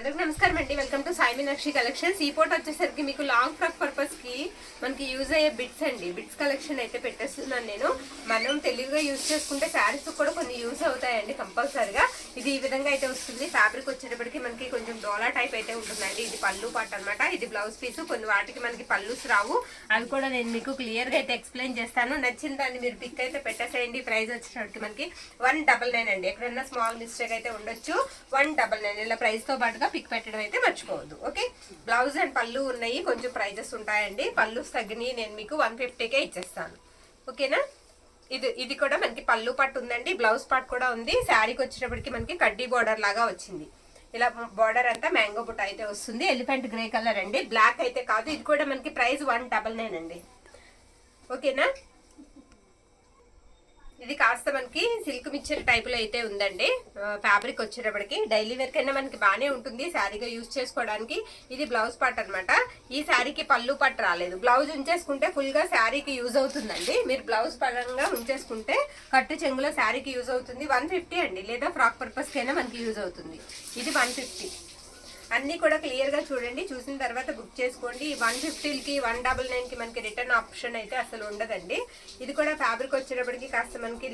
అందరికీ నమస్కారం అండి. Welcome to Sai Meenakshi collections. ఈ ఫోటో వచ్చేసరికి మీకు లాంగ్ ఫ్రాక్ పర్పస్ కి మనకి యూజ్ అయ్యే బిట్స్ అండి. బిట్స్ కలెక్షన్ అయితే పెట్టేస్తున్నాను నేను. మనం తెలివిగా యూజ్ చేసుకుంటే శారీస్ కూడా కొన్ని యూజ్ అవుతాయండి కంపల్సరిగా. ఇది ఈ విధంగా అయితే వస్తుంది. ఫ్యాబ్రిక్ వచ్చేటప్పటికి మనకి కొంచెం డోలా టైప్ అయితే ఉంటుందండి. ఇది పళ్ళు పాట అనమాట. ఇది బ్లౌజ్ పీస్. కొన్ని వాటికి మనకి పళ్ళుస్ రావు, అవి కూడా నేను మీకు క్లియర్ గా అయితే ఎక్స్ప్లెయిన్ చేస్తాను. నచ్చిన దాన్ని మీరు పిక్ అయితే పెట్టేసేయండి. ప్రైస్ వచ్చేటప్పటికి మనకి 199 అండి. ఎక్కడైనా స్మాల్ మిస్టేక్ అయితే ఉండొచ్చు. 199 ఇలా ప్రైస్ తో పాటుగా పిక్ పెట్టడం అయితే మర్చిపోవద్దు. ఓకే, బ్లౌజ్ అండ్ పళ్ళు ఉన్నాయి, కొంచెం ప్రైజెస్ ఉంటాయండి. పళ్ళు తగ్గినవి నేను మీకు 150కే ఇచ్చేస్తాను. ఓకేనా. ఇది కూడా మనకి పళ్ళు పట్టు ఉందండి, బ్లౌజ్ పార్ట్ కూడా ఉంది. శారీకి వచ్చేటప్పటికి మనకి కడ్డీ బోర్డర్ లాగా వచ్చింది. ఇలా బోర్డర్ అంతా మ్యాంగో బుట్ట అయితే వస్తుంది. ఎలిఫెంట్ గ్రే కలర్ అండి, బ్లాక్ అయితే కాదు. ఇది కూడా మనకి ప్రైస్ 199 అండి. ఓకేనా. ఇది కాస్త మనకి సిల్క్ మిక్చర్ టైప్ లో అయితే ఉందండి. ఫ్యాబ్రిక్ వచ్చేటప్పటికి డైలీ వేర్ కైనా మనకి బాగానే ఉంటుంది శారీగా యూజ్ చేసుకోవడానికి. ఇది బ్లౌజ్ పార్ట్ అనమాట. ఈ శారీకి పళ్ళు పట్టు రాలేదు. బ్లౌజ్ ఉంచేసుకుంటే ఫుల్ గా శారీకి యూజ్ అవుతుందండి. మీరు బ్లౌజ్ పరంగా ఉంచేసుకుంటే కట్టు చెంగులో శారీకి యూజ్ అవుతుంది. 150 అండి, లేదా ఫ్రాక్ పర్పస్ కైనా మనకి యూజ్ అవుతుంది. ఇది 150. అన్ని కూడా క్లియర్ గా చూడండి, చూసిన తర్వాత బుక్ చేసుకోండి. 150కి 199కి మనకి రిటర్న్ ఆప్షన్ అయితే అసలు ఉండదండి. ఇది కూడా ఫ్యాబ్రిక్ వచ్చేటప్పటికి కాస్త మనకి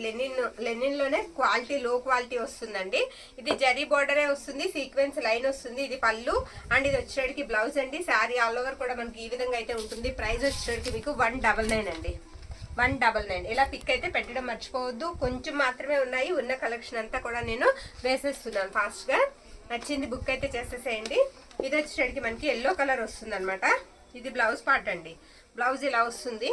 లెనిన్ లోనే క్వాలిటీ, లో క్వాలిటీ వస్తుందండి. ఇది జరీ బోర్డరే వస్తుంది, సీక్వెన్స్ లైన్ వస్తుంది. ఇది పళ్ళు అండ్ ఇది వచ్చేటికి బ్లౌజ్ అండి. శారీ ఆల్ ఓవర్ కూడా మనకి ఈ విధంగా అయితే ఉంటుంది. ప్రైస్ వచ్చేటికి మీకు 199 అండి. 199. ఇలా పిక్ అయితే పెట్టడం మర్చిపోవద్దు. కొంచెం మాత్రమే ఉన్నాయి, ఉన్న కలెక్షన్ అంతా కూడా నేను వేసేస్తున్నాను ఫాస్ట్ గా. నచ్చింది బుక్ అయితే చేసేసేయండి. ఇది వచ్చేటికి మనకి ఎల్లో కలర్ వస్తుంది అనమాట. ఇది బ్లౌజ్ పార్ట్ అండి. బ్లౌజ్ ఇలా వస్తుంది.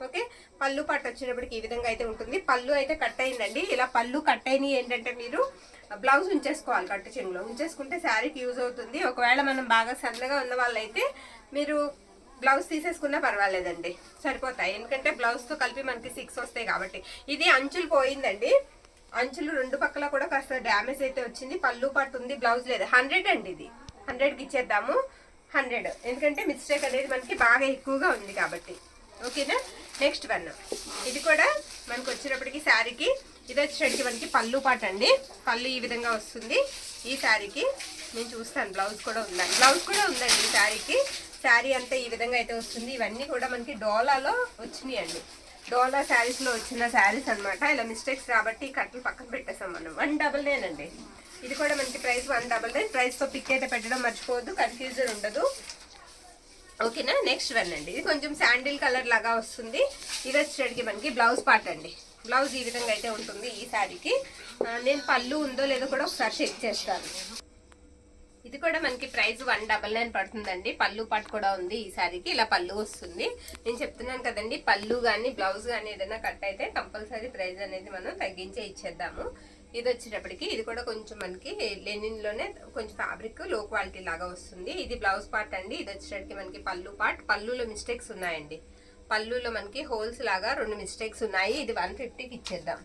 ఓకే, పళ్ళు పార్ట్ వచ్చేటప్పటికి ఈ విధంగా అయితే ఉంటుంది. పళ్ళు అయితే కట్ అయిందండి. ఇలా పళ్ళు కట్ అయినవి ఏంటంటే మీరు బ్లౌజ్ ఉంచేసుకోవాలి, కట్టు చెంగులో ఉంచేసుకుంటే శారీకి యూజ్ అవుతుంది. ఒకవేళ మనం బాగా సన్నగా ఉన్న వాళ్ళైతే మీరు బ్లౌజ్ తీసేసుకున్నా పర్వాలేదండి, సరిపోతాయి. ఎందుకంటే బ్లౌజ్తో కలిపి మనకి 6 వస్తాయి కాబట్టి. ఇది అంచులు పోయిందండి. అంచులు రెండు పక్కల కూడా కాస్త డ్యామేజ్ అయితే వచ్చింది. పళ్ళు పట్టు ఉంది, బ్లౌజ్ లేదు. 100 అండి. ఇది 100కి ఇచ్చేద్దాము. 100, ఎందుకంటే మిస్టేక్ అనేది మనకి బాగా ఎక్కువగా ఉంది కాబట్టి. ఓకేనా. నెక్స్ట్ వన్, ఇది కూడా మనకు వచ్చేటప్పటికి శారీకి ఇది వచ్చేటప్పటికి మనకి పళ్ళు పాట అండి. పళ్ళు ఈ విధంగా వస్తుంది. ఈ శారీకి నేను చూస్తాను, బ్లౌజ్ కూడా ఉందండి. బ్లౌజ్ కూడా ఉందండి ఈ శారీకి. శారీ అంతా ఈ విధంగా అయితే వస్తుంది. ఇవన్నీ కూడా మనకి డోలాలో వచ్చినాయి అండి. డోలా శారీస్ లో వచ్చిన శారీస్ అనమాట. ఇలా మిస్టేక్స్ కాబట్టి కట్టలు పక్కన పెట్టేసాం మనం. 199 అండి. ఇది కూడా మనకి ప్రైస్ 199. ప్రైస్ తో పిక్ అయితే పెట్టడం మర్చిపోవద్దు, కన్ఫ్యూజన్ ఉండదు. ఓకేనా. నెక్స్ట్ వన్ అండి. ఇది కొంచెం శాండిల్ కలర్ లాగా వస్తుంది. ఇది వచ్చేటికి మనకి బ్లౌజ్ పార్ట్ అండి. బ్లౌజ్ ఈ విధంగా అయితే ఉంటుంది ఈ శారీకి. నేను పళ్ళు ఉందో లేదో కూడా ఒకసారి చెక్ చేస్తాను. ఇది కూడా మనకి ప్రైస్ 199 పడుతుందండి. పళ్ళు పాటు కూడా ఉంది ఈ శారీకి. ఇలా పళ్ళు వస్తుంది. నేను చెప్తున్నాను కదండి, పళ్ళు కానీ బ్లౌజ్ కానీ ఏదైనా కట్ అయితే కంపల్సరీ ప్రైస్ అనేది మనం తగ్గించే ఇచ్చేద్దాము. ఇది వచ్చేటప్పటికి ఇది కూడా కొంచెం మనకి లెనిన్ లోనే కొంచెం ఫ్యాబ్రిక్ లో క్వాలిటీ లాగా వస్తుంది. ఇది బ్లౌజ్ పార్ట్ అండి. ఇది వచ్చేటప్పటికి మనకి పళ్ళు పార్ట్. పళ్ళులో మిస్టేక్స్ ఉన్నాయండి. పళ్ళులో మనకి హోల్స్ లాగా 2 మిస్టేక్స్ ఉన్నాయి. ఇది 150కి ఇచ్చేద్దాం.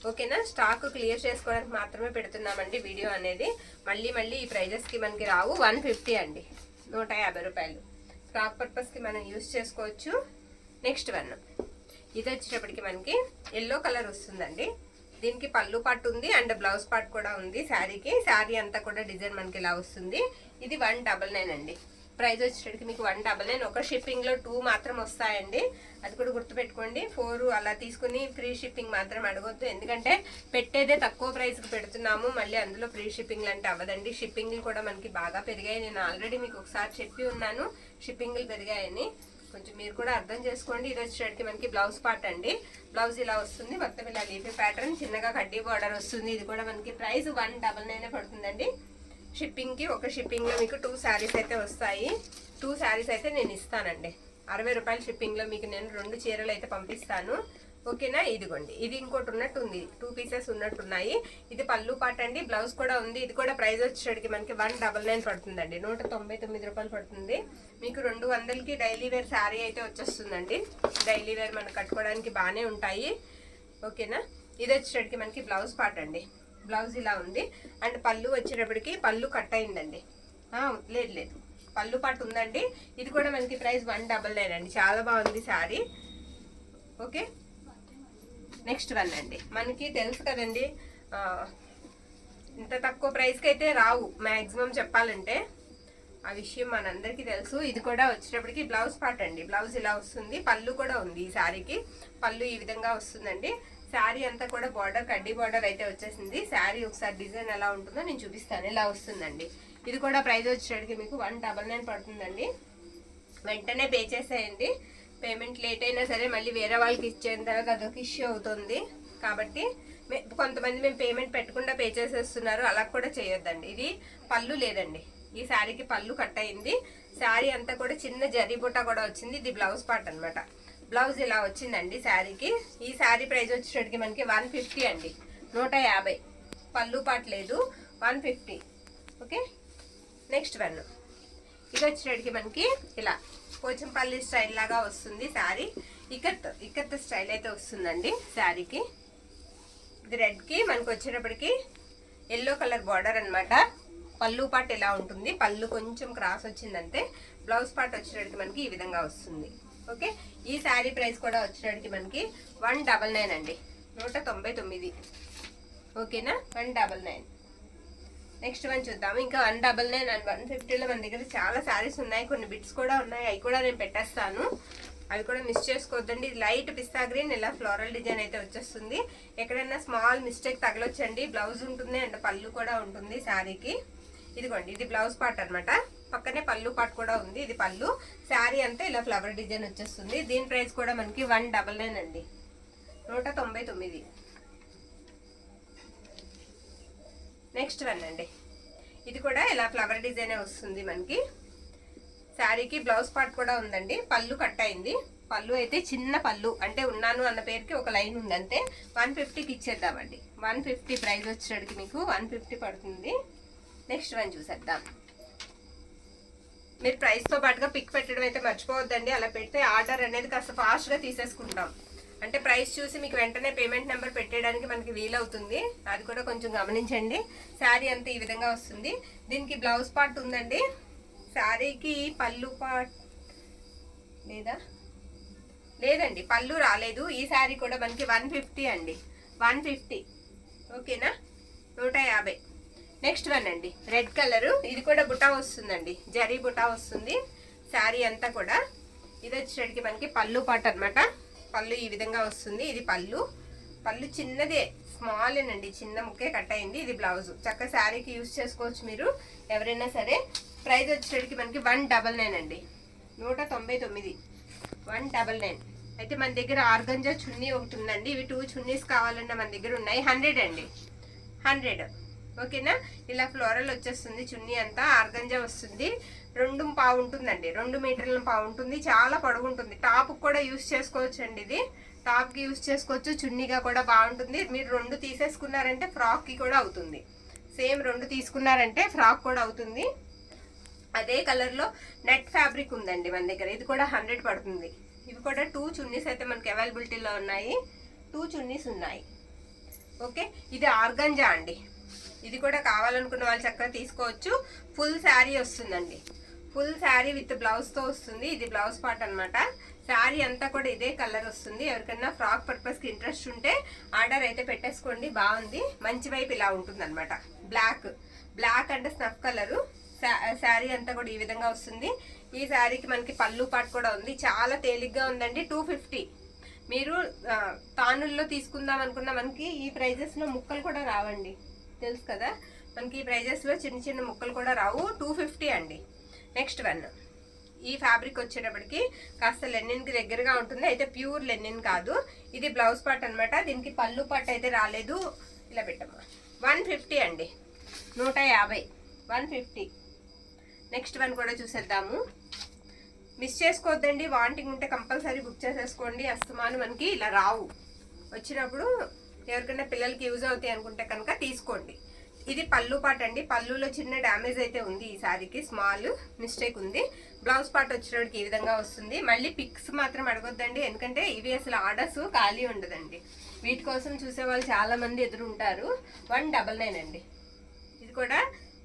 ఓకేనా. స్టాక్ క్లియర్ చేసుకోవడానికి మాత్రమే పెడుతున్నామండి వీడియో అనేది. మళ్ళీ ఈ ప్రైజెస్కి మనకి రావు. 150 అండి, 150 రూపాయలు. ఫ్రాక్ పర్పస్కి మనం యూజ్ చేసుకోవచ్చు. నెక్స్ట్ వన్, ఇది వచ్చేటప్పటికి మనకి ఎల్లో కలర్ వస్తుందండి. దీనికి పళ్ళు పార్ట్ ఉంది అండ్ బ్లౌజ్ పార్ట్ కూడా ఉంది శారీకి. శారీ అంతా కూడా డిజైన్ మనకి ఇలా వస్తుంది. ఇది 199 అండి. ప్రైస్ వచ్చేటప్పటికి మీకు 199. ఒక షిప్పింగ్ లో 2 మాత్రం వస్తాయండి, అది కూడా గుర్తుపెట్టుకోండి. 4 అలా తీసుకుని ఫ్రీ షిప్పింగ్ మాత్రం అడగొద్దు, ఎందుకంటే పెట్టేదే తక్కువ ప్రైస్ కి పెడుతున్నాము. మళ్ళీ అందులో ఫ్రీ షిప్పింగ్లు అంటే అవ్వదండి. షిప్పింగ్లు కూడా మనకి బాగా పెరిగాయి. నేను ఆల్రెడీ మీకు ఒకసారి చెప్పి ఉన్నాను షిప్పింగ్లు పెరిగాయని. కొంచెం మీరు కూడా అర్థం చేసుకోండి. ఇది వచ్చేటప్పటికి మనకి బ్లౌజ్ పార్ట్ అండి. బ్లౌజ్ ఇలా వస్తుంది. మొత్తం ఇలా లీఫీ ప్యాటర్న్, చిన్నగా కడ్డీ బార్డర్ వస్తుంది. ఇది కూడా మనకి ప్రైస్ 199 పడుతుందండి. షిప్పింగ్ కి ఒక షిప్పింగ్ లో మీకు 2 శారీస్ అయితే వస్తాయి. 2 శారీస్ అయితే నేను ఇస్తానండి. 60 రూపాయల షిప్పింగ్ లో మీకు నేను 2 చీరలు అయితే పంపిస్తాను. ఓకేనా. ఇదిగోండి, ఇది ఇంకోటి ఉన్నట్టుంది, 2 పీసెస్ ఉన్నట్టున్నాయి. ఇది పళ్ళు పార్ట్ అండి. బ్లౌజ్ కూడా ఉంది. ఇది కూడా ప్రైస్ వచ్చేటికి మనకి 199 పడుతుందండి. 199 రూపాయలు పడుతుంది. మీకు 200కి డైలీ వేర్ శారీ అయితే వచ్చేస్తుందండి. డైలీ వేర్ మనం కట్టుకోవడానికి బాగానే ఉంటాయి. ఓకేనా. ఇది వచ్చేటికి మనకి బ్లౌజ్ పార్ట్ అండి. బ్లౌజ్ ఇలా ఉంది అండ్ పళ్ళు వచ్చేటప్పటికి పళ్ళు కట్ అయిందండి. లేదు, పళ్ళు పాటు ఉందండి. ఇది కూడా మనకి ప్రైస్ 199 అండి. చాలా బాగుంది శారీ. ఓకే. నెక్స్ట్ వన్ అండి. మనకి తెలుసు కదండి, ఇంత తక్కువ ప్రైస్కి అయితే రావు మ్యాక్సిమం చెప్పాలంటే, ఆ విషయం మనందరికీ తెలుసు. ఇది కూడా వచ్చేటప్పటికి బ్లౌజ్ పార్ట్ అండి. బ్లౌజ్ ఇలా వస్తుంది, పళ్ళు కూడా ఉంది ఈ శారీకి. పళ్ళు ఈ విధంగా వస్తుందండి. శారీ అంతా కూడా బార్డర్, కడ్డీ బార్డర్ అయితే వచ్చేసింది. శారీ ఒకసారి డిజైన్ ఎలా ఉంటుందో నేను చూపిస్తాను. ఇలా వస్తుందండి. ఇది కూడా ప్రైస్ వచ్చేటప్పటికి మీకు 199 పడుతుందండి. వెంటనే పే చేసేయండి. పేమెంట్ లేట్ అయినా సరే మళ్ళీ వేరే వాళ్ళకి ఇచ్చేంత అదొక ఇష్యూ అవుతుంది. కాబట్టి కొంతమంది మేము పేమెంట్ పెట్టకుండా పే చేసేస్తున్నారు, అలా కూడా చేయొద్దండి. ఇది పళ్ళు లేదండి, ఈ శారీకి పళ్ళు కట్ అయింది. శారీ అంతా కూడా చిన్న జరీ బుట్ట కూడా వచ్చింది. ఇది బ్లౌజ్ పార్ట్ అనమాట. బ్లౌజ్ ఇలా వచ్చిందండి శారీకి. ఈ శారీ ప్రైస్ వచ్చేటప్పటికి మనకి 150 అండి, 150. పళ్ళు పార్ట్ లేదు, 150. Okay, next one. ఇది వచ్చేటప్పటికి మనకి ఇలా పోచంపల్లి స్టైల్ లాగా వస్తుంది శారీ. ఇక్కత్ స్టైల్ అయితే వస్తుందండి శారీకి. ఇది రెడ్కి మనకు వచ్చేటప్పటికి ఎల్లో కలర్ బార్డర్ అనమాట. పళ్ళు పార్ట్ ఇలా ఉంటుంది, పళ్ళు కొంచెం క్రాస్ వచ్చిందంటే. బ్లౌజ్ పార్ట్ వచ్చేటప్పటికి మనకి ఈ విధంగా వస్తుంది. ఓకే, ఈ శారీ ప్రైస్ కూడా వచ్చేటప్పటికి మనకి 199 అండి, 199. ఓకేనా, 199. నెక్స్ట్ వన్ చూద్దాము. ఇంకా 199 అండ్ 150లో మన దగ్గర చాలా శారీస్ ఉన్నాయి. కొన్ని బిట్స్ కూడా ఉన్నాయి, అవి కూడా నేను పెట్టేస్తాను. అవి కూడా మిస్ చేసుకోవద్దండి. లైట్ పిస్తా గ్రీన్ ఇలా ఫ్లోరల్ డిజైన్ అయితే వచ్చేస్తుంది. ఎక్కడైనా స్మాల్ మిస్టేక్ తగలొచ్చండి. బ్లౌజ్ ఉంటుంది అండ్ పళ్ళు కూడా ఉంటుంది శారీకి. ఇదిగోండి, ఇది బ్లౌజ్ పార్ట్ అనమాట. పక్కనే పళ్ళు పార్ట్ కూడా ఉంది. ఇది పళ్ళు. శారీ అంతా ఇలా ఫ్లవర్ డిజైన్ వచ్చేస్తుంది. దీని ప్రైస్ కూడా మనకి 199 అండి, 199. నెక్స్ట్ వన్ అండి. ఇది కూడా ఇలా ఫ్లవర్ డిజైనే వస్తుంది మనకి. శారీకి బ్లౌజ్ పార్ట్ కూడా ఉందండి. పళ్ళు కట్ అయింది. పళ్ళు అయితే చిన్న పళ్ళు, అంటే ఉన్నాను అన్న పేరుకి ఒక లైన్ ఉందంటే. 150కి ఇచ్చేద్దామండి. 150 ప్రైస్ వచ్చేటికి మీకు 150 పడుతుంది. నెక్స్ట్ వన్ చూసేద్దాం. మీరు ప్రైస్తో పాటుగా పిక్ పెట్టడం అయితే మర్చిపోవద్దండి. అలా పెడితే ఆర్డర్ అనేది కాస్త ఫాస్ట్గా తీసేసుకుంటాం. అంటే ప్రైస్ చూసి మీకు వెంటనే పేమెంట్ నెంబర్ పెట్టడానికి మనకి వీలవుతుంది. అది కూడా కొంచెం గమనించండి. శారీ అంతా ఈ విధంగా వస్తుంది. దీనికి బ్లౌజ్ పార్ట్ ఉందండి. శారీకి పళ్ళు పార్ట్ లేదండి, పళ్ళు రాలేదు. ఈ శారీ కూడా మనకి 150 అండి, 150. ఓకేనా, 150. నెక్స్ట్ వన్ అండి, రెడ్ కలరు. ఇది కూడా బుటా వస్తుందండి, జరీ బుటా వస్తుంది శారీ అంతా కూడా. ఇది వచ్చేటికి మనకి పళ్ళు పార్ట్ అనమాట. పళ్ళు ఈ విధంగా వస్తుంది. ఇది పళ్ళు. పళ్ళు చిన్నదే, స్మాల్ అండి, చిన్న ముక్కే కట్ అయింది. ఇది బ్లౌజ్. చక్క శారీకి యూజ్ చేసుకోవచ్చు మీరు ఎవరైనా సరే. ప్రైస్ వచ్చేటికి మనకి 199 అండి, 199. 199. అయితే మన దగ్గర ఆర్గంజా చున్నీ ఒకటి ఉందండి. ఇవి 2 చున్నీస్ కావాలన్నా మన దగ్గర ఉన్నాయి. 100 అండి, 100. ఓకేనా, ఇలా ఫ్లోరల్ వచ్చేస్తుంది. చున్నీ అంతా ఆర్గంజా వస్తుంది. 2.5 ఉంటుందండి, 2 మీటర్ల పావు ఉంటుంది. చాలా పొడవు ఉంటుంది. టాప్ కూడా యూజ్ చేసుకోవచ్చు అండి. ఇది టాప్కి యూజ్ చేసుకోవచ్చు, చున్నీగా కూడా బాగుంటుంది. మీరు 2 తీసేసుకున్నారంటే ఫ్రాక్కి కూడా అవుతుంది. సేమ్ 2 తీసుకున్నారంటే ఫ్రాక్ కూడా అవుతుంది. అదే కలర్లో నెట్ ఫ్యాబ్రిక్ ఉందండి మన దగ్గర. ఇది కూడా 100 పడుతుంది. ఇవి కూడా 2 చున్నీస్ అయితే మనకి అవైలబిలిటీలో ఉన్నాయి. 2 చున్నీస్ ఉన్నాయి. ఓకే, ఇది ఆర్గంజా అండి. ఇది కూడా కావాలనుకున్న వాళ్ళు చక్కగా తీసుకోవచ్చు. ఫుల్ శారీ వస్తుందండి, ఫుల్ శారీ విత్ బ్లౌజ్తో వస్తుంది. ఇది బ్లౌజ్ పార్ట్ అనమాట. శారీ అంతా కూడా ఇదే కలర్ వస్తుంది. ఎవరికైనా ఫ్రాక్ పర్పస్కి ఇంట్రెస్ట్ ఉంటే ఆర్డర్ అయితే పెట్టేసుకోండి. బాగుంది, మంచి వైపు ఇలా ఉంటుంది అనమాట. బ్లాక్ అంటే స్నఫ్ కలరు. శారీ అంతా కూడా ఈ విధంగా వస్తుంది. ఈ శారీకి మనకి పళ్ళు పార్ట్ కూడా ఉంది. చాలా తేలిగ్గా ఉందండి. 250. మీరు తానుల్లో తీసుకుందాం అనుకున్న మనకి ఈ ప్రైజెస్లో ముక్కలు కూడా రావండి, తెలుసు కదా. మనకి ఈ ప్రైజెస్లో చిన్న చిన్న ముక్కలు కూడా రావు. 250 అండి. Next one. ఈ ఫ్యాబ్రిక్ వచ్చేటప్పటికి కాస్త లెనిన్కి దగ్గరగా ఉంటుంది. అయితే ప్యూర్ లెనిన్ కాదు. ఇది బ్లౌజ్ పార్ట్ అనమాట. దీనికి పళ్ళు పార్ట్ అయితే రాలేదు. ఇలా పెట్టమ్మా. 150 అండి, 150. 150. నెక్స్ట్ వన్ కూడా చూసేద్దాము. మిస్ చేసుకోవద్దండి. వాంటింగ్ ఉంటే కంపల్సరీ బుక్ చేసేసుకోండి. అస్తమాను మనకి ఇలా రావు. వచ్చినప్పుడు ఎవరికైనా పిల్లలకి యూజ్ అవుతాయి అనుకుంటే కనుక తీసుకోండి. ఇది పళ్ళు పార్ట్ అండి. పళ్ళులో చిన్న డ్యామేజ్ అయితే ఉంది. ఈ శారీకి స్మాల్ మిస్టేక్ ఉంది. బ్లౌజ్ పార్ట్ వచ్చేటప్పటికి ఈ విధంగా వస్తుంది. మళ్ళీ పిక్స్ మాత్రం అడగొద్దండి, ఎందుకంటే ఇవి అసలు ఆర్డర్స్ ఖాళీ ఉండదండి. వీటి కోసం చూసే వాళ్ళు చాలా మంది ఎదురు ఉంటారు. 199 అండి. ఇది కూడా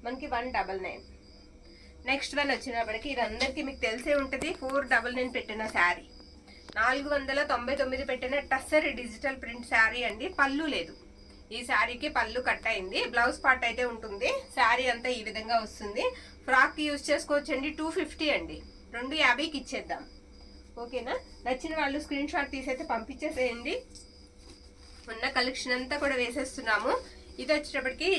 మనకి 199. నెక్స్ట్ వన్ వచ్చినప్పటికి ఇది అందరికీ మీకు తెలిసే ఉంటుంది. 499 పెట్టిన శారీ, 499 పెట్టిన టస్సరీ డిజిటల్ ప్రింట్ శారీ అండి. పళ్ళు లేదు. ఈ శారీకి పళ్ళు కట్ అయింది, బ్లౌజ్ పార్ట్ అయితే ఉంటుంది. శారీ అంతా ఈ విధంగా వస్తుంది. ఫ్రాక్ యూజ్ చేసుకోవచ్చండి. 250 అండి, 250కి ఇచ్చేద్దాం. ఓకేనా? నచ్చిన వాళ్ళు స్క్రీన్ షాట్ తీసైతే పంపించేసేయండి. ఉన్న కలెక్షన్ అంతా కూడా వేసేస్తున్నాము. ఇది వచ్చేటప్పటికి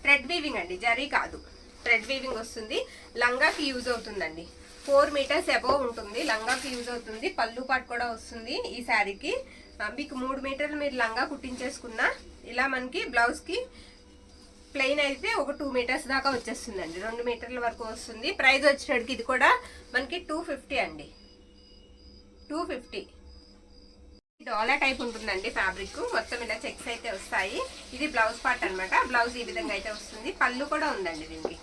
థ్రెడ్ వీవింగ్ అండి, జరీ కాదు, థ్రెడ్ వీవింగ్ వస్తుంది. లంగాకి యూజ్ అవుతుందండి. 4 మీటర్స్ అబోవ్ ఉంటుంది, లంగాకి యూజ్ అవుతుంది. పళ్ళు పాటు కూడా వస్తుంది ఈ శారీకి. మీకు 3 మీటర్లు మీరు లంగా కుట్టించేసుకున్నా ఇలా మనకి బ్లౌజ్కి ప్లెయిన్ అయితే ఒక 2 మీటర్స్ దాకా వచ్చేస్తుందండి, 2 మీటర్ల వరకు వస్తుంది. ప్రైస్ వచ్చేటప్పటికి ఇది కూడా మనకి 250 అండి, 250. డోలా టైప్ ఉంటుందండి ఫ్యాబ్రిక్, మొత్తం ఇలా చెక్స్ అయితే వస్తాయి. ఇది బ్లౌజ్ పార్ట్ అనమాట. బ్లౌజ్ ఈ విధంగా అయితే వస్తుంది. పళ్ళు కూడా ఉందండి, దీనికి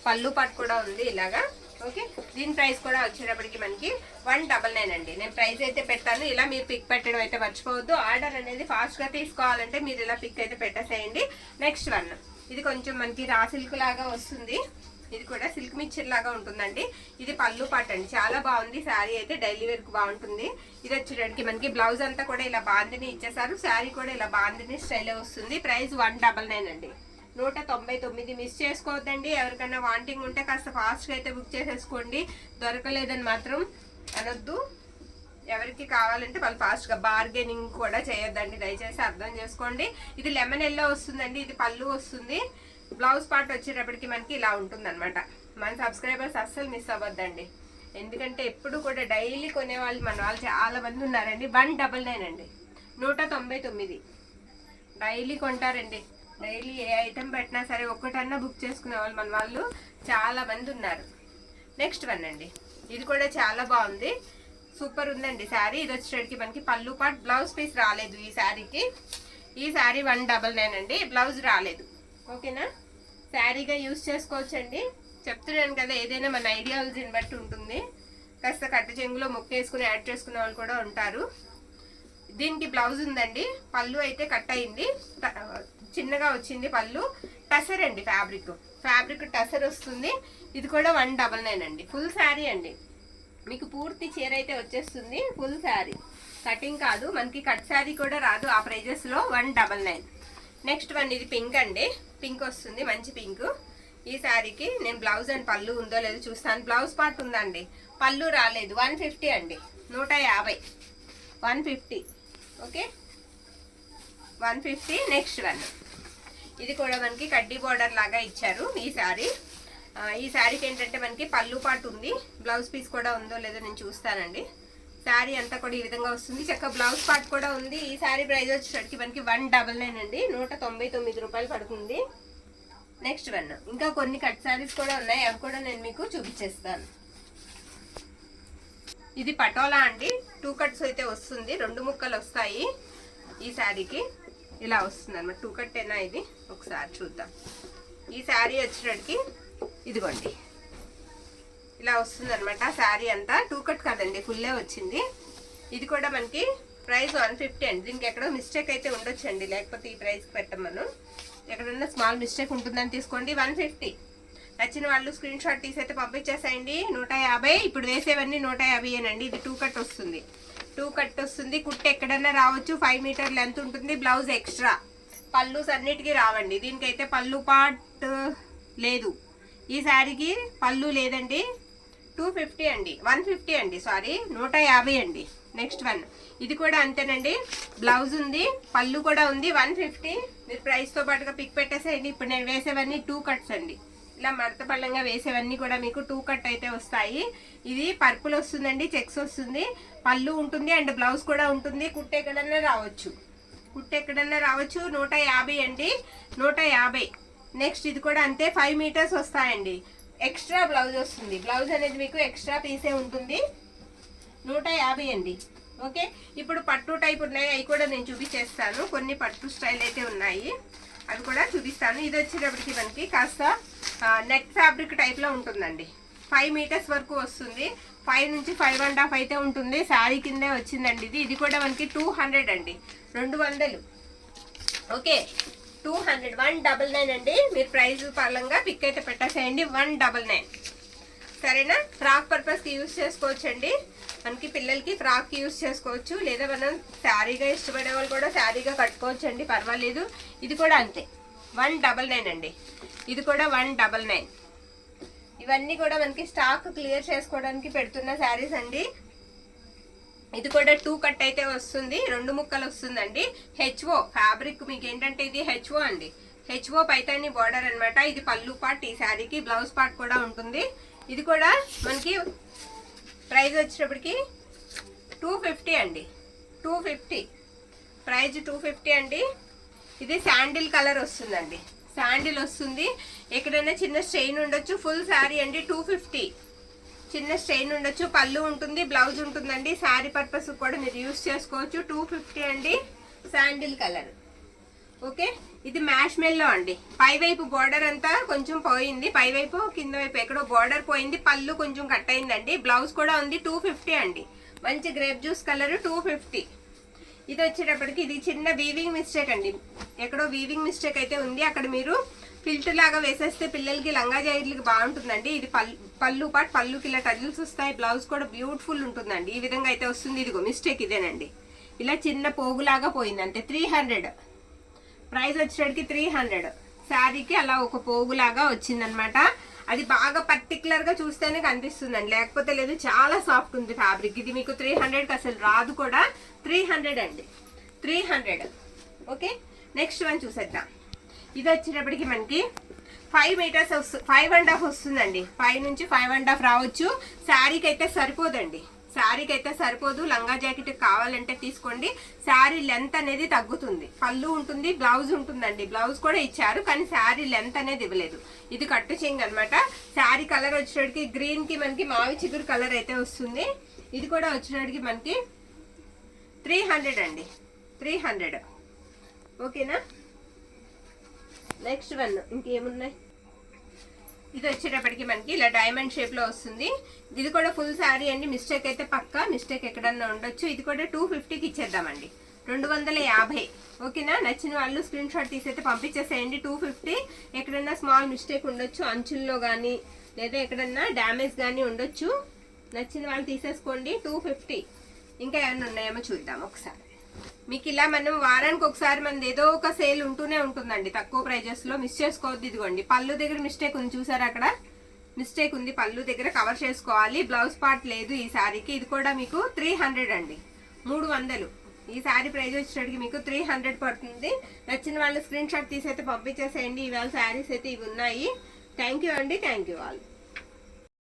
పళ్ళు పార్ట్ కూడా ఉంది ఇలాగా. ఓకే, దీని ప్రైస్ కూడా వచ్చేటప్పటికి మనకి 199 అండి. నేను ప్రైస్ అయితే పెట్టాను, ఇలా మీరు పిక్ పెట్టడం అయితే మర్చిపోవద్దు. ఆర్డర్ అనేది ఫాస్ట్ గా తీసుకోవాలంటే మీరు ఇలా పిక్ అయితే పెట్టేసేయండి. నెక్స్ట్ వన్, ఇది కొంచెం మనకి రా సిల్క్ లాగా వస్తుంది. ఇది కూడా సిల్క్ మిక్చర్ లాగా ఉంటుందండి. ఇది పళ్ళు పాట అండి, చాలా బాగుంది. శారీ అయితే డైలీ వేర్ కు బాగుంటుంది. ఇది వచ్చేటప్పటికి మనకి బ్లౌజ్ అంతా కూడా ఇలా బాందిని ఇచ్చేసారు. శారీ కూడా ఇలా బాందిని స్టైల్ వస్తుంది. ప్రైస్ 199 అండి, 199. మిస్ చేసుకోవద్దండి. ఎవరికైనా వాంటింగ్ ఉంటే కాస్త ఫాస్ట్గా అయితే బుక్ చేసేసుకోండి. దొరకలేదని మాత్రం అనొద్దు. ఎవరికి కావాలంటే వాళ్ళు ఫాస్ట్గా బార్గెనింగ్ కూడా చేయొద్దండి, దయచేసి అర్థం చేసుకోండి. ఇది లెమన్ ఎల్లో వస్తుందండి. ఇది పళ్ళు వస్తుంది. బ్లౌజ్ పార్ట్ వచ్చేటప్పటికి మనకి ఇలా ఉంటుంది అనమాట. మన సబ్స్క్రైబర్స్ అస్సలు మిస్ అవ్వద్దండి, ఎందుకంటే ఎప్పుడు కూడా డైలీ కొనేవాళ్ళు మన వాళ్ళు చాలా మంది ఉన్నారండి. 199 అండి, 199. డైలీ కొంటారండి, డైలీ ఏ ఐటెం పెట్టినా సరే ఒక్కటన్నా బుక్ చేసుకునే వాళ్ళు మన వాళ్ళు చాలా మంది ఉన్నారు. నెక్స్ట్ వన్ అండి, ఇది కూడా చాలా బాగుంది, సూపర్ ఉందండి శారీ. ఇది వచ్చేటికి మనకి పళ్ళు పార్ట్, బ్లౌజ్ పీస్ రాలేదు ఈ శారీకి. ఈ శారీ 199 అండి, బ్లౌజ్ రాలేదు. ఓకేనా? శారీగా యూజ్ చేసుకోవచ్చండి. చెప్తున్నాను కదా, ఏదైనా మన ఐడియాలజీని బట్టి ఉంటుంది. కాస్త కట్ట చెంగులో మొక్కేసుకుని యాడ్ చేసుకునే వాళ్ళు కూడా ఉంటారు. దీనికి బ్లౌజ్ ఉందండి, పళ్ళు అయితే కట్ అయింది, చిన్నగా వచ్చింది పళ్ళు. టసర్ అండి, ఫ్యాబ్రిక్ టసర్ వస్తుంది. ఇది కూడా 199 అండి, ఫుల్ శారీ అండి. మీకు పూర్తి చీర అయితే వచ్చేస్తుంది, ఫుల్ శారీ, కటింగ్ కాదు. మనకి కట్ శారీ కూడా రాదు ఆ ప్రైజెస్ లో. 199. నెక్స్ట్ వన్, ఇది పింక్ అండి, పింక్ వస్తుంది, మంచి పింక్. ఈ శారీకి నేను బ్లౌజ్ అండ్ పళ్ళు ఉందో లేదో చూస్తాను. బ్లౌజ్ పార్ట్ ఉందండి, పళ్ళు రాలేదు. 150 అండి, 150, 150. ఓకే, 150. నెక్స్ట్ వన్, ఇది కూడా మనకి కడ్డీ బోర్డర్ లాగా ఇచ్చారు ఈ శారీ. ఈ శారీకి ఏంటంటే మనకి పళ్ళు పాటు ఉంది, బ్లౌజ్ పీస్ కూడా ఉందో లేదో నేను చూస్తానండి. శారీ అంతా కూడా ఈ విధంగా వస్తుంది, చక్కగా బ్లౌజ్ పార్ట్ కూడా ఉంది. ఈ శారీ ప్రైస్ వచ్చేసరికి మనకి 199 అండి, 199 రూపాయలు పడుతుంది. నెక్స్ట్ వన్, ఇంకా కొన్ని కట్ శారీస్ కూడా ఉన్నాయి, అవి కూడా నేను మీకు చూపించేస్తాను. ఇది పటోలా అండి, 2 కట్స్ అయితే వస్తుంది, 2 ముక్కలు వస్తాయి ఈ శారీకి. ఇలా వస్తుంది అన్నమాట, 2 కట్ అయినా. ఇది ఒకసారి చూద్దాం. ఈ శారీ వచ్చేటప్పటికి ఇదిగోండి ఇలా వస్తుంది అనమాట. శారీ అంతా 2 కట్ కాదండి, ఫుల్లే వచ్చింది. ఇది కూడా మనకి ప్రైస్ 150 అండి. దీనికి ఎక్కడో మిస్టేక్ అయితే ఉండొచ్చండి, లేకపోతే ఈ ప్రైస్కి పెట్టం మనం. ఎక్కడన్నా స్మాల్ మిస్టేక్ ఉంటుందని తీసుకోండి. 150. నచ్చిన వాళ్ళు స్క్రీన్ షాట్ తీసి అయితే పంపించేసేయండి. 150. ఇప్పుడు వేసేవన్నీ 150 అండి. ఇది 2 కట్ వస్తుంది, 2 కట్ వస్తుంది. కుట్టు ఎక్కడన్నా రావచ్చు. 5 మీటర్ లెంత్ ఉంటుంది. Blouse extra. పళ్ళు అన్నిటికీ రావండి. దీనికైతే పళ్ళు పార్ట్ లేదు, ఈ శారీకి పళ్ళు లేదండి. 250 అండి, 150 అండి, సారీ 150 అండి. నెక్స్ట్ వన్, ఇది కూడా అంతేనండి, బ్లౌజ్ ఉంది, పళ్ళు కూడా ఉంది. 150. మీరు ప్రైస్తో పాటుగా పిక్ పెట్టేసేయండి. ఇప్పుడు నేను వేసేవన్నీ 2 కట్స్ అండి. ఇలా మడత పళ్ళంగా వేసేవన్నీ కూడా మీకు 2 కట్ అయితే వస్తాయి. ఇది పర్పుల్ వస్తుందండి, చెక్స్ వస్తుంది, పళ్ళు ఉంటుంది అండ్ బ్లౌజ్ కూడా ఉంటుంది. కుట్టు ఎక్కడన్నా రావచ్చు, 150 అండి, 150. నెక్స్ట్ ఇది కూడా అంతే, 5 మీటర్స్ వస్తాయండి. ఎక్స్ట్రా బ్లౌజ్ వస్తుంది, బ్లౌజ్ అనేది మీకు ఎక్స్ట్రా పీసే ఉంటుంది. 150 అండి. ఓకే, ఇప్పుడు పట్టు టైప్ ఉన్నాయి, అవి కూడా నేను చూపించేస్తాను. కొన్ని పట్టు స్టైల్ అయితే ఉన్నాయి, అవి కూడా చూపిస్తాను. ఇది వచ్చేటప్పటికి మనకి కాస్త నెట్ ఫ్యాబ్రిక్ టైప్లో ఉంటుందండి. 5 మీటర్స్ వరకు వస్తుంది, 5 నుంచి 5.5 అయితే ఉంటుంది. శారీ కిందే వచ్చిందండి ఇది. ఇది కూడా మనకి 200 అండి, 200. ఓకే, 200, 199 అండి. మీరు ప్రైస్ పరంగా పిక్ అయితే పెట్టేసేయండి. 199, సరేనా? ఫ్రాక్ పర్పస్కి యూజ్ చేసుకోవచ్చండి. మనకి పిల్లలకి ఫ్రాక్ యూస్ చేసుకోవచ్చు, లేదా మనం శారీగా ఇష్టపడే వాళ్ళు కూడా శారీగా కట్టుకోవచ్చు అండి, పర్వాలేదు. ఇది కూడా అంతే 199 అండి, ఇది కూడా 199. ఇవన్నీ కూడా మనకి స్టాక్ క్లియర్ చేసుకోవడానికి పెడుతున్న శారీస్ అండి. ఇది కూడా 2 కట్ అయితే వస్తుంది, 2 ముక్కలు వస్తుందండి. హెచ్ఓ ఫ్యాబ్రిక్ మీకు ఏంటంటే ఇది హెచ్ఓ అండి, హెచ్ఓ పైతాని బార్డర్ అనమాట. ఇది పళ్ళు పార్ట్, ఈ శారీకి బ్లౌజ్ పార్ట్ కూడా ఉంటుంది. ఇది కూడా మనకి ప్రైస్ వచ్చేటప్పటికి 250 అండి, 250 ప్రైజ్ 250 అండి. ఇది శాండిల్ కలర్ వస్తుందండి, శాండిల్ వస్తుంది. ఎక్కడైనా చిన్న స్ట్రెయిన్ ఉండొచ్చు. ఫుల్ శారీ అండి 250, చిన్న స్ట్రెయిన్ ఉండొచ్చు. పళ్ళు ఉంటుంది, బ్లౌజ్ ఉంటుందండి. శారీ పర్పస్ కూడా మీరు యూస్ చేసుకోవచ్చు. 250 అండి, శాండిల్ కలర్. ఓకే, ఇది మ్యాష్ మెల్లో అండి. పైవైపు బార్డర్ అంతా కొంచెం పోయింది, పైవైపు కింద వైపు ఎక్కడో బార్డర్ పోయింది, పళ్ళు కొంచెం కట్ అయిందండి. బ్లౌజ్ కూడా ఉంది. 250 అండి, మంచి గ్రేప్ జ్యూస్ కలర్ 250. ఇది వచ్చేటప్పటికి ఇది చిన్న వీవింగ్ మిస్టేక్ అండి, ఎక్కడో వీవింగ్ మిస్టేక్ అయితే ఉంది. అక్కడ మీరు ఫిల్టర్ లాగా వేసేస్తే పిల్లలకి లంగా జాకెట్లకి బాగుంటుందండి. ఇది పళ్ళు పాటు, పళ్ళుకి ఇలా టజిల్స్ వస్తాయి. బ్లౌజ్ కూడా బ్యూటిఫుల్ ఉంటుందండి. ఈ విధంగా అయితే వస్తుంది. ఇదిగో మిస్టేక్ ఇదేనండి, ఇలా చిన్న పోగులాగా పోయింది అంతే. 300 ప్రైస్ వచ్చేటికి 300. శారీకి అలా ఒక పోగులాగా వచ్చిందనమాట. అది బాగా పర్టికులర్ గా చూస్తేనే కనిపిస్తుందండి, లేకపోతే లేదు. చాలా సాఫ్ట్ ఉంది ఫ్యాబ్రిక్. ఇది మీకు 300కి అసలు రాదు కూడా. 300 అండి, 300. ఓకే, నెక్స్ట్ వన్ చూసేద్దాం. ఇది వచ్చేటప్పటికి మనకి 5 మీటర్స్ 5.5 వస్తుందండి. 5 నుంచి 5.5 రావచ్చు. శారీకి అయితే సరిపోదండి, శారీకి అయితే సరిపోదు. లంగా జాకెట్ కావాలంటే తీసుకోండి. శారీ లెంత్ అనేది తగ్గుతుంది. పళ్ళు ఉంటుంది, బ్లౌజ్ ఉంటుందండి. బ్లౌజ్ కూడా ఇచ్చారు, కానీ శారీ లెంత్ అనేది ఇవ్వలేదు. ఇది కట్టు చెంగు అనమాట. శారీ కలర్ వచ్చేటికి గ్రీన్ కి మనకి మావి చిగురు కలర్ అయితే వస్తుంది. ఇది కూడా వచ్చేటికి మనకి 300 అండి, 300. ఓకేనా, నెక్స్ట్ వన్ ఇంకేమున్నాయి. ఇది వచ్చేటప్పటికి మనకి ఇలా డైమండ్ షేప్ లో వస్తుంది. ఇది కూడా ఫుల్ శారీ అండి. మిస్టేక్ అయితే పక్కా, మిస్టేక్ ఎక్కడన్నా ఉండొచ్చు. ఇది కూడా 250కి ఇచ్చేద్దామండి, 250. ఓకేనా, నచ్చిన వాళ్ళు స్క్రీన్ షాట్ తీసైతే పంపించేసేయండి. 250. ఎక్కడన్నా స్మాల్ మిస్టేక్ ఉండొచ్చు, అంచుల్లో కానీ లేదా ఎక్కడన్నా డ్యామేజ్ కానీ ఉండొచ్చు. నచ్చిన వాళ్ళు తీసేసుకోండి. 250. ఇంకా ఏమైనా ఉన్నాయేమో చూద్దాం ఒకసారి. మీకు ఇలా మనం వారానికి ఒకసారి మనది ఏదో ఒక సేల్ ఉంటూనే ఉంటుందండి తక్కువ ప్రైజెస్ లో, మిస్ చేసుకోవద్దు. ఇదిగోండి పళ్ళు దగ్గర మిస్టేక్ ఉంది చూసారా, అక్కడ మిస్టేక్ ఉంది, పళ్ళు దగ్గర కవర్ చేసుకోవాలి. బ్లౌజ్ పార్ట్ లేదు ఈ శారీకి. ఇది కూడా మీకు 300 అండి, 300. ఈ శారీ ప్రైజ్ వచ్చేటికి మీకు 300 పడుతుంది. నచ్చిన వాళ్ళు స్క్రీన్ షాట్ తీసి అయితే పంపించేసేయండి. ఇవాళ శారీస్ అయితే ఇవి ఉన్నాయి. థ్యాంక్ యూ అండి, థ్యాంక్ యూ ఆల్.